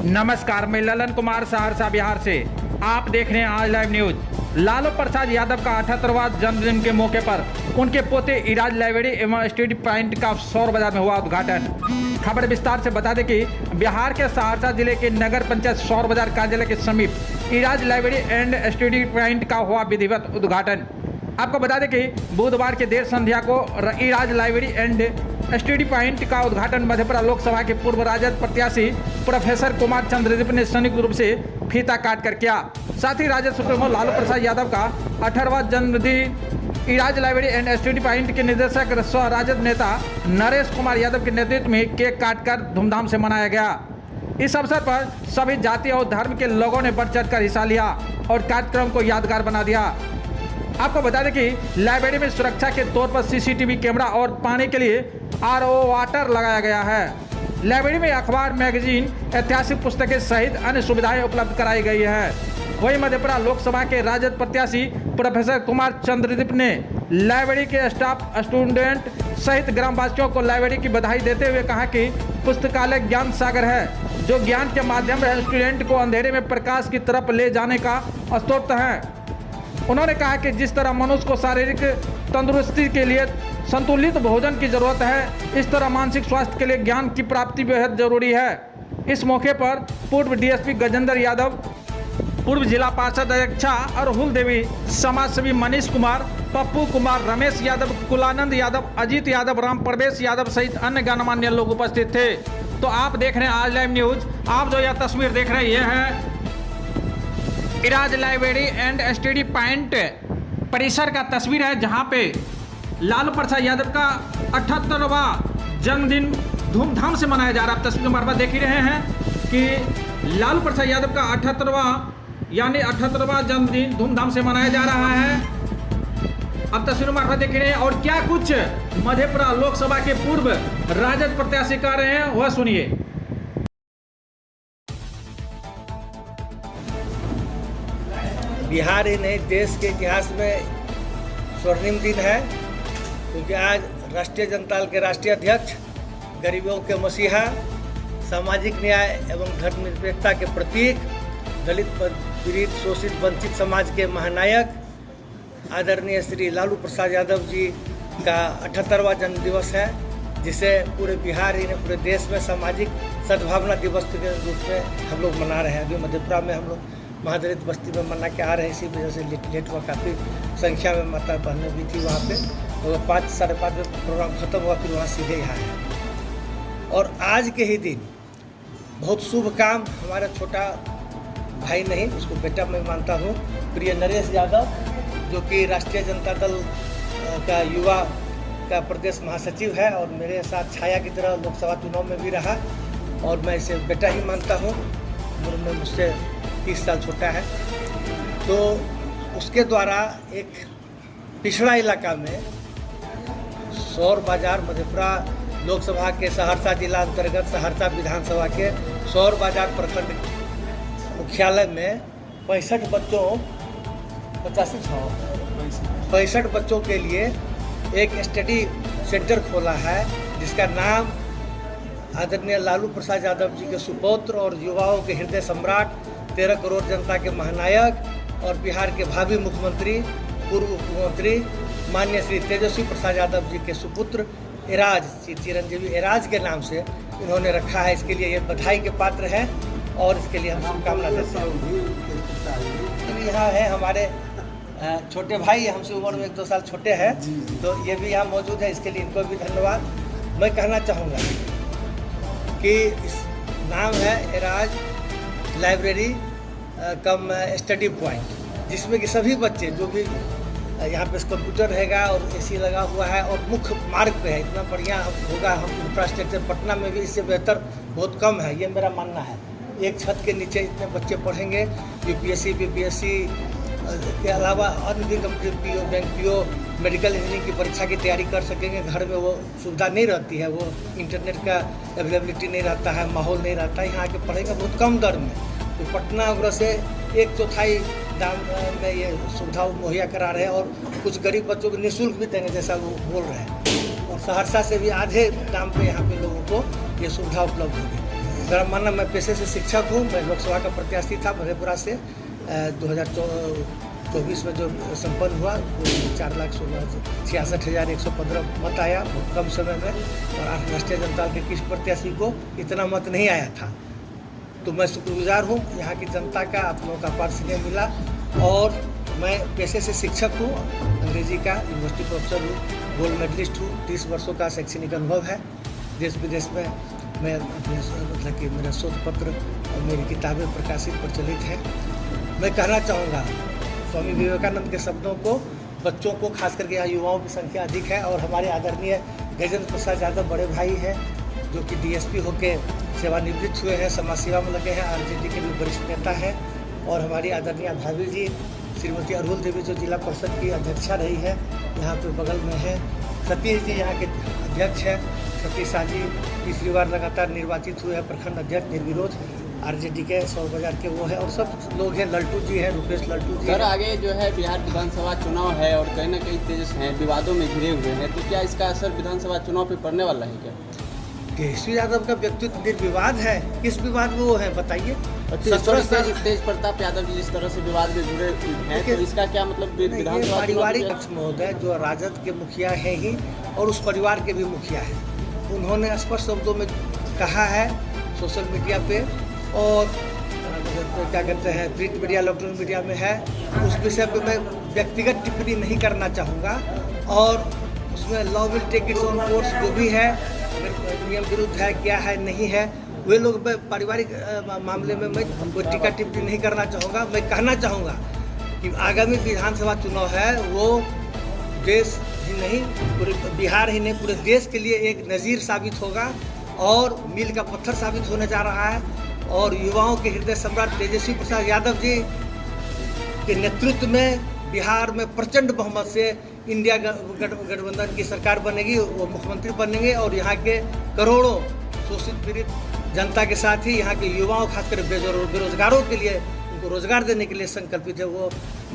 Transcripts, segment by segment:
नमस्कार, मैं ललन कुमार सहरसा बिहार से। आप देख रहे हैं आज लाइव न्यूज। लालू प्रसाद यादव का 78वां जन्मदिन के मौके पर उनके पोते इराज लाइब्रेरी एवं स्टडी पॉइंट का सौर बाजार में हुआ उद्घाटन। खबर विस्तार से बता दें कि बिहार के सहरसा जिले के नगर पंचायत सौर बाजार कार्यालय के समीप Ira's library and study point का हुआ विधिवत उद्घाटन। आपको बता दें कि बुधवार के देर संध्या को Ira's library and study point का उद्घाटन मधेपुरा लोकसभा के पूर्व राजद प्रत्याशी प्रोफेसर कुमार चंद्रदीप ने संयुक्त रूप से फीता काट कर किया। साथ ही राजद सुप्रीमो लालू प्रसाद यादव का 18वां जन्मदिन Ira's library and study point के निदेशक स्व राजद नेता नरेश कुमार यादव के नेतृत्व में केक काटकर धूमधाम से मनाया गया। इस अवसर पर सभी जाति और धर्म के लोगों ने बढ़ चढ़कर हिस्सा लिया और कार्यक्रम को यादगार बना दिया। आपको बता दें कि लाइब्रेरी में सुरक्षा के तौर पर सीसीटीवी कैमरा और पानी के लिए आरओ वाटर लगाया गया है। लाइब्रेरी में अखबार, मैगजीन, ऐतिहासिक पुस्तकें सहित अन्य सुविधाएं उपलब्ध कराई गई है। वहीं मधेपुरा लोकसभा के राजद प्रत्याशी प्रोफेसर कुमार चंद्रदीप ने लाइब्रेरी के स्टाफ, स्टूडेंट सहित ग्रामवासियों को लाइब्रेरी की बधाई देते हुए कहा कि पुस्तकालय ज्ञान सागर है, जो ज्ञान के माध्यम से स्टूडेंट को अंधेरे में प्रकाश की तरफ ले जाने का स्रोत है। उन्होंने कहा कि जिस तरह मनुष्य को शारीरिक तंदुरुस्ती के लिए संतुलित भोजन की जरूरत है, इस तरह मानसिक स्वास्थ्य के लिए ज्ञान की प्राप्ति बेहद जरूरी है। इस मौके पर पूर्व डीएसपी गजेंद्र यादव, पूर्व जिला पार्षद अध्यक्षा अरहुल देवी, समाजसेवी मनीष कुमार, पप्पू कुमार, रमेश यादव, कुलानंद यादव, अजीत यादव, राम प्रवेश यादव सहित अन्य गणमान्य लोग उपस्थित थे। तो आप देख रहे हैं आज लाइव न्यूज। आप जो यह तस्वीर देख रहे हैं, यह है Ira's library and study point परिसर का तस्वीर है, जहां पे लालू प्रसाद यादव का 78वां जन्मदिन धूमधाम से मनाया जा रहा है। आप तस्वीर मार्फत देख ही रहे हैं कि लालू प्रसाद यादव का 78वां जन्मदिन धूमधाम से मनाया जा रहा है। अब तस्वीर मार्फत देख रहे हैं और क्या कुछ मधेपुरा लोकसभा के पूर्व राजद प्रत्याशी कर रहे हैं, वह सुनिए। बिहार ही नहीं, देश के इतिहास में स्वर्णिम दिन है, क्योंकि आज राष्ट्रीय जनता दल के राष्ट्रीय अध्यक्ष, गरीबों के मसीहा, सामाजिक न्याय एवं धर्मनिरपेक्षता के प्रतीक, दलित, पीड़ित, शोषित, वंचित समाज के महानायक आदरणीय श्री लालू प्रसाद यादव जी का 78वां जन्म दिवस है, जिसे पूरे बिहार ही नहीं पूरे देश में सामाजिक सद्भावना दिवस के रूप में हम लोग मना रहे हैं। अभी मधेपुरा में हम लोग महादलित बस्ती में मना के आ रहे हैं, इसी वजह से लेट हुआ। काफ़ी संख्या में माता बहनें भी थी वहाँ पे। तो 5 साढ़े 5 बजे प्रोग्राम खत्म हुआ, फिर वहाँ सीधे यहाँ है। और आज के ही दिन बहुत शुभ काम हमारा छोटा भाई नहीं, उसको बेटा मैं मानता हूँ, प्रिय नरेश यादव, जो कि राष्ट्रीय जनता दल का युवा का प्रदेश महासचिव है और मेरे साथ छाया की तरह लोकसभा चुनाव में भी रहा, और मैं इसे बेटा ही मानता हूँ। उम्र में मुझसे 30 साल छोटा है। तो उसके द्वारा एक पिछड़ा इलाका में सौर बाजार, मधेपुरा लोकसभा के सहरसा जिला अंतर्गत सहरसा विधानसभा के सौर बाजार प्रखंड मुख्यालय में 65 बच्चों के लिए एक स्टडी सेंटर खोला है, जिसका नाम आदरणीय लालू प्रसाद यादव जी के सुपुत्र और युवाओं के हृदय सम्राट, 13 करोड़ जनता के महानायक और बिहार के भावी मुख्यमंत्री, पूर्व मुख्यमंत्री माननीय श्री तेजस्वी प्रसाद यादव जी के सुपुत्र इराज, चिरंजीवी इराज के नाम से इन्होंने रखा है। इसके लिए ये बधाई के पात्र है और इसके लिए हम शुभकामना देते हैं। यहाँ है हमारे छोटे भाई, हमसे उम्र में 1-2 साल छोटे हैं, तो ये भी यहाँ मौजूद है, इसके लिए इनको भी धन्यवाद। मैं कहना चाहूँगा कि इस नाम है इराज लाइब्रेरी कम स्टडी पॉइंट, जिसमें कि सभी बच्चे जो भी यहाँ पे कंप्यूटर रहेगा और एसी लगा हुआ है और मुख्य मार्ग पे है, इतना बढ़िया होगा। हम इंफ्रास्ट्रक्चर पटना में भी इससे बेहतर बहुत कम है, ये मेरा मानना है। एक छत के नीचे इतने बच्चे पढ़ेंगे, यूपीएससी, बीपीएससी के अलावा अन्य भी computer PO, bank PO, medical engineering की परीक्षा की तैयारी कर सकेंगे। घर में वो सुविधा नहीं रहती है, वो इंटरनेट का अवेलेबिलिटी नहीं रहता है, माहौल नहीं रहता है, यहाँ आके पढ़ेगा बहुत कम दर में। तो पटना वगैरह से 1/4 दाम में ये सुविधा मुहैया करा रहे हैं और कुछ गरीब बच्चों को निःशुल्क भी देंगे, जैसा वो बोल रहे हैं। और सहरसा से भी आधे दाम पे यहाँ पे लोगों को ये सुविधा उपलब्ध होगी। मेरा मानना, मैं पेशे से शिक्षक हूँ। मैं लोकसभा का प्रत्याशी था मधेपुरा से। 2024 में जो संपन्न हुआ, 4,66,115 मत आया बहुत कम समय में, और राष्ट्रीय जनता दल के किस प्रत्याशी को इतना मत नहीं आया था। तो मैं शुक्रगुजार हूँ यहाँ की जनता का, आप लोगों का अपार स्नेह मिला। और मैं पेशे से शिक्षक हूँ, अंग्रेजी का यूनिवर्सिटी प्रोफेसर हूँ, गोल्ड मेडलिस्ट हूँ, 30 वर्षों का शैक्षणिक अनुभव है। देश विदेश में मैं अपने मतलब कि मेरा शोध पत्र और मेरी किताबें प्रकाशित प्रचलित हैं। मैं कहना चाहूँगा स्वामी विवेकानंद के शब्दों को बच्चों को, खास करके यहाँ युवाओं की संख्या अधिक है, और हमारे आदरणीय गजेंद्र प्रसाद यादव बड़े भाई हैं जो कि DSP होकर सेवानिवृत्त हुए हैं, समाज सेवा में लगे हैं, RJD के भी वरिष्ठ नेता हैं। और हमारी आदरणीय भाभी जी श्रीमती अरुल देवी जो जिला परिषद की अध्यक्षा रही है, यहाँ पे बगल में है। सतीश जी यहाँ के अध्यक्ष हैं। सतीश शाह जी तीसरी बार लगातार निर्वाचित हुए हैं प्रखंड अध्यक्ष निर्विरोध, RJD के 100 बाजार के वो है, और सब लोग हैं। लल्टू जी हैं, रुपेश लल्टू जी। सर, आगे जो है बिहार विधानसभा चुनाव है और कहीं ना कहीं तेज हैं, विवादों में घिरे हुए हैं, तो क्या इसका असर विधानसभा चुनाव पे पड़ने वाला है क्या? तेजस्वी यादव का व्यक्तित्व निर्विवाद है। किस विवाद में वो है बताइए? तेज प्रताप यादव जी जिस तरह से विवाद में जुड़े हैं, तो इसका क्या मतलब विधानसभा? पारिवारिक महोदय जो राजद के मुखिया है ही, और उस परिवार के भी मुखिया है, उन्होंने स्पष्ट शब्दों में कहा है सोशल मीडिया पे, और क्या कहते हैं प्रिंट मीडिया, इलेक्ट्रॉनिक मीडिया में है। उस विषय पे मैं व्यक्तिगत टिप्पणी नहीं करना चाहूँगा, और उसमें law will take its own course जो भी है, नियम विरुद्ध है क्या है नहीं है, वे लोग पारिवारिक मामले में मैं कोई टीका टिप्पणी नहीं करना चाहूँगा। मैं कहना चाहूँगा कि आगामी विधानसभा चुनाव है वो देश ही नहीं, पूरे बिहार ही नहीं, पूरे देश के लिए एक नज़ीर साबित होगा और मील का पत्थर साबित होने जा रहा है। और युवाओं के हृदय सम्राट तेजस्वी प्रसाद यादव जी के नेतृत्व में बिहार में प्रचंड बहुमत से इंडिया गठबंधन की सरकार बनेगी, वो मुख्यमंत्री बनेंगे, और यहाँ के करोड़ों शोषित पीड़ित जनता के साथ ही यहाँ के युवाओं, खासकर बेरोजगारों के लिए, उनको रोजगार देने के लिए संकल्पित है। वो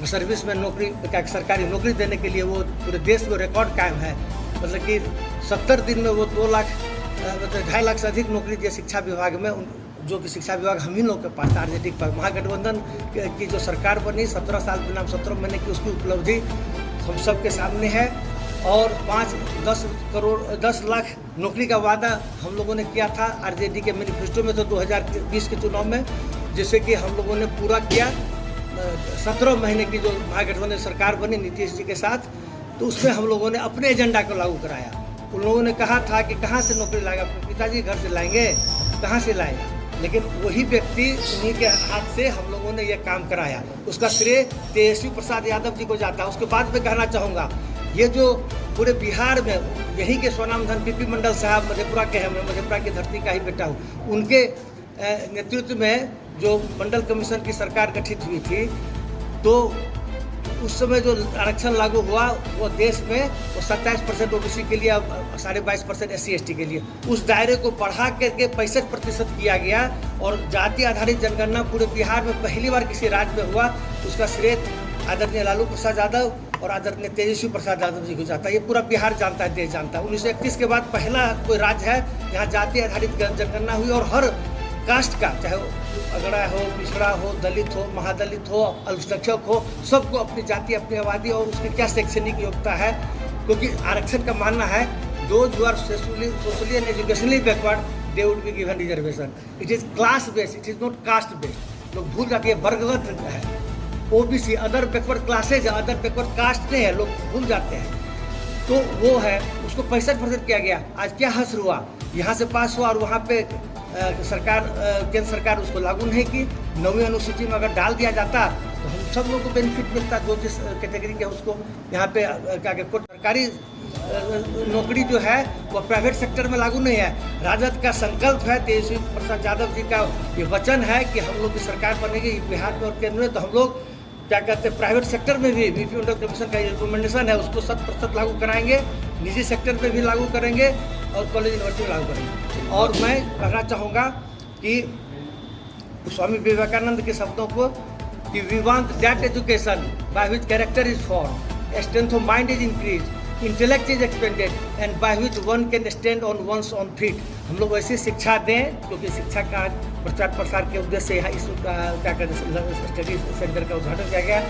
सर्विस में नौकरी, सरकारी नौकरी देने के लिए वो पूरे देश में रिकॉर्ड कायम है। मतलब कि 70 दिन में वो 2 लाख, मतलब 2.5 लाख से अधिक नौकरी दिए शिक्षा विभाग में, जो कि शिक्षा विभाग हम ही लोग के पास RJD पर। महागठबंधन की जो सरकार बनी 17 साल बिना 17 महीने की, उसकी उपलब्धि हम सब के सामने है। और 10 लाख नौकरी का वादा हम लोगों ने किया था RJD के मैनिफेस्टो में, तो 2020 के चुनाव में, जिसे कि हम लोगों ने पूरा किया। 17 महीने की जो महागठबंधन सरकार बनी नीतीश जी के साथ, तो उसमें हम लोगों ने अपने एजेंडा को लागू कराया। उन लोगों ने कहा था कि कहाँ से नौकरी लाएगा, अपने पिताजी घर से लाएंगे, कहाँ से लाएगा, लेकिन वही व्यक्ति, उन्हीं के हाथ से हम लोगों ने यह काम कराया। उसका श्रेय तेजस्वी प्रसाद यादव जी को जाता है। उसके बाद मैं कहना चाहूँगा, ये जो पूरे बिहार में यहीं के स्वनामधन PP मंडल साहब मधेपुरा के हैं, मैं मधेपुरा की धरती का ही बेटा हूँ, उनके नेतृत्व में जो मंडल कमीशन की सरकार गठित हुई थी, तो उस समय जो आरक्षण लागू हुआ वो देश में वो 27% OBC के लिए, अब 22.5% SC/ST के लिए, उस दायरे को बढ़ा करके 65% किया गया। और जाति आधारित जनगणना पूरे बिहार में पहली बार किसी राज्य में हुआ। उसका श्रेय आदरणीय लालू प्रसाद यादव और आदरणीय तेजस्वी प्रसाद यादव जी को जाता है। ये पूरा बिहार जानता है, देश जानता है। 1931 के बाद पहला कोई राज्य है जहाँ जाति आधारित जनगणना हुई, और हर कास्ट का, चाहे वो अगड़ा हो, पिछड़ा हो, दलित हो, महादलित हो, अल्पसंख्यक हो, सबको अपनी जाति, अपनी आबादी और उसकी क्या शैक्षणिक योग्यता है। क्योंकि आरक्षण का मानना है those who are socially and educationally backward they would be given reservation. It is class based, it is not caste based. लोग भूल जाते हैं, वर्गगत है। OBC अदर बैकवर्ड क्लासेज है, अदर बैकवर्ड कास्ट नहीं है, लोग भूल जाते हैं। तो वो है, उसको 65% किया गया। आज क्या हश्र हुआ, यहाँ से पास हुआ और वहाँ पे सरकार, केंद्र सरकार उसको लागू नहीं की। 9वीं अनुसूची में अगर डाल दिया जाता तो हम सब लोगों को बेनिफिट मिलता, जो जिस कैटेगरी के उसको। यहाँ पे क्या कहते, सरकारी नौकरी जो है वो प्राइवेट सेक्टर में लागू नहीं है। राजद का संकल्प है, तेजस्वी प्रसाद यादव जी का ये वचन है कि हम लोग की सरकार बनेगी बिहार में और केंद्र में, तो हम लोग क्या कहते हैं प्राइवेट सेक्टर में भी BP मंडल कमीशन का रिकमेंडेशन है, उसको 100% लागू कराएंगे। निजी सेक्टर में भी लागू करेंगे और कॉलेज यूनिवर्सिटी में लागू करेंगे। और मैं कहना चाहूँगा कि स्वामी विवेकानंद के शब्दों को कि we want that education by which character is form, strength of mind is increase, intellect is expanded and by which one can stand on one's on feet. हम लोग वैसी शिक्षा दें, क्योंकि शिक्षा का प्रचार प्रसार के उद्देश्य से यहाँ इस क्या कहते हैं स्टडी सेंटर का उद्घाटन किया गया,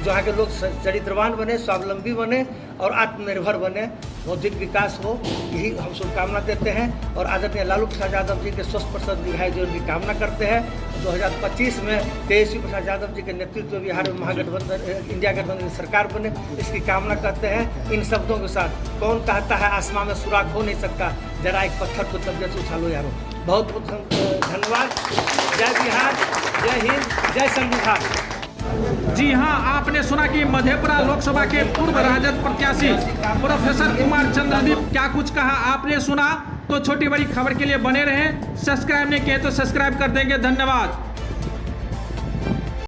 जहाँ के लोग चरित्रवान बने, स्वावलंबी बने और आत्मनिर्भर बने, बौद्धिक विकास हो, यही हम शुभकामना देते हैं। और आदरणीय लालू प्रसाद यादव जी के स्वस्थ प्रसाद दीर्घायु जीवन की कामना करते हैं। 2025 में तेजस्वी प्रसाद यादव जी के नेतृत्व में बिहार में महागठबंधन इंडिया गठबंधन की सरकार बने, इसकी कामना करते हैं। इन शब्दों के साथ कौन कहता है आसमान में सुराग हो नहीं सकता, जरा एक पत्थर को तबियत से उछालो यारो। बहुत बहुत धन्यवाद। जय बिहार, जय हिंद, जय संविधान। जी हां, आपने सुना कि मधेपुरा लोकसभा के पूर्व राजद प्रत्याशी प्रोफेसर कुमार चंद्रदीप क्या कुछ कहा आपने सुना। तो छोटी बड़ी खबर के लिए बने रहें, सब्सक्राइब नहीं किए तो सब्सक्राइब कर देंगे। धन्यवाद।